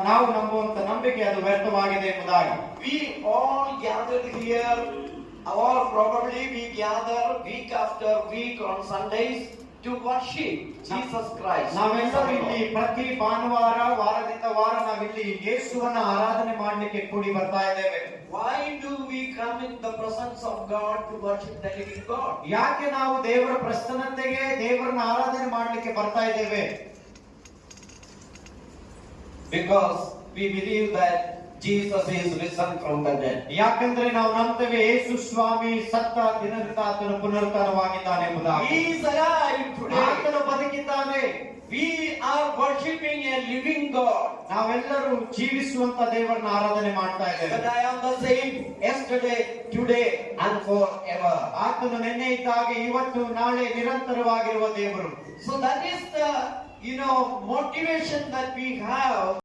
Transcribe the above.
ನಾವು ನಂಬುವಂತ ನಂಬಿಕೆ ಅದು ವ್ಯರ್ಥವಾಗಿದೆ ಎಂಬುದಾಗಿ. We all gathered here, or probably we gather week after week on Sundays to worship Jesus Christ. ನಾವೆಲ್ಲರೂ ಇಲ್ಲಿ ಪ್ರತಿ ಭಾನುವಾರ ವಾರದಿಂದ ವಾರ ನಾವಿಲ್ಲಿ ಯೇಸುವನ್ನ ಆರಾಧನೆ ಮಾಡಲಿಕ್ಕೆ ಕೂಡಿ ಬರ್ತಾ ಇದ್ದೇವೆ. Why do we come in the presence of God to worship the living God? ಯಾಕೆ ನಾವು ದೇವರ ಪ್ರಸನ್ನತೆಗೆ ದೇವರನ್ನ ಆರಾಧನೆ ಮಾಡಲಿಕ್ಕೆ ಬರ್ತಾ ಇದ್ದೇವೆ? Because we believe that Jesus is risen from the dead. ಯಾಕಂದ್ರೆ ನಾವು ನಂಬ್ತೇವೆ ಯೇಸು ಸ್ವಾಮಿ ಸತ್ತ ದಿನದಿಂದ ಆತನು ಪುನರುತ್ಥಾನವಾಗಿದ್ದಾನೆ ಎಂಬುದಾಗಿ. He is alive today. ಆತನು ಬದುಕಿದ್ದಾನೆ. We are worshiping a living God. ನಾವೆಲ್ಲರೂ ಜೀವಿಸುವಂತ ದೇವರನ್ನ ಆರಾಧನೆ ಮಾಡ್ತಾ ಇದ್ದೇವೆ. But I am the same yesterday, today and forever. ಆತನು ನಿನ್ನೆ ಇದ್ದಾಗೆ ಇವತ್ತು ನಾಳೆ ನಿರಂತರವಾಗಿರುವ ದೇವರು. So that is the motivation that we have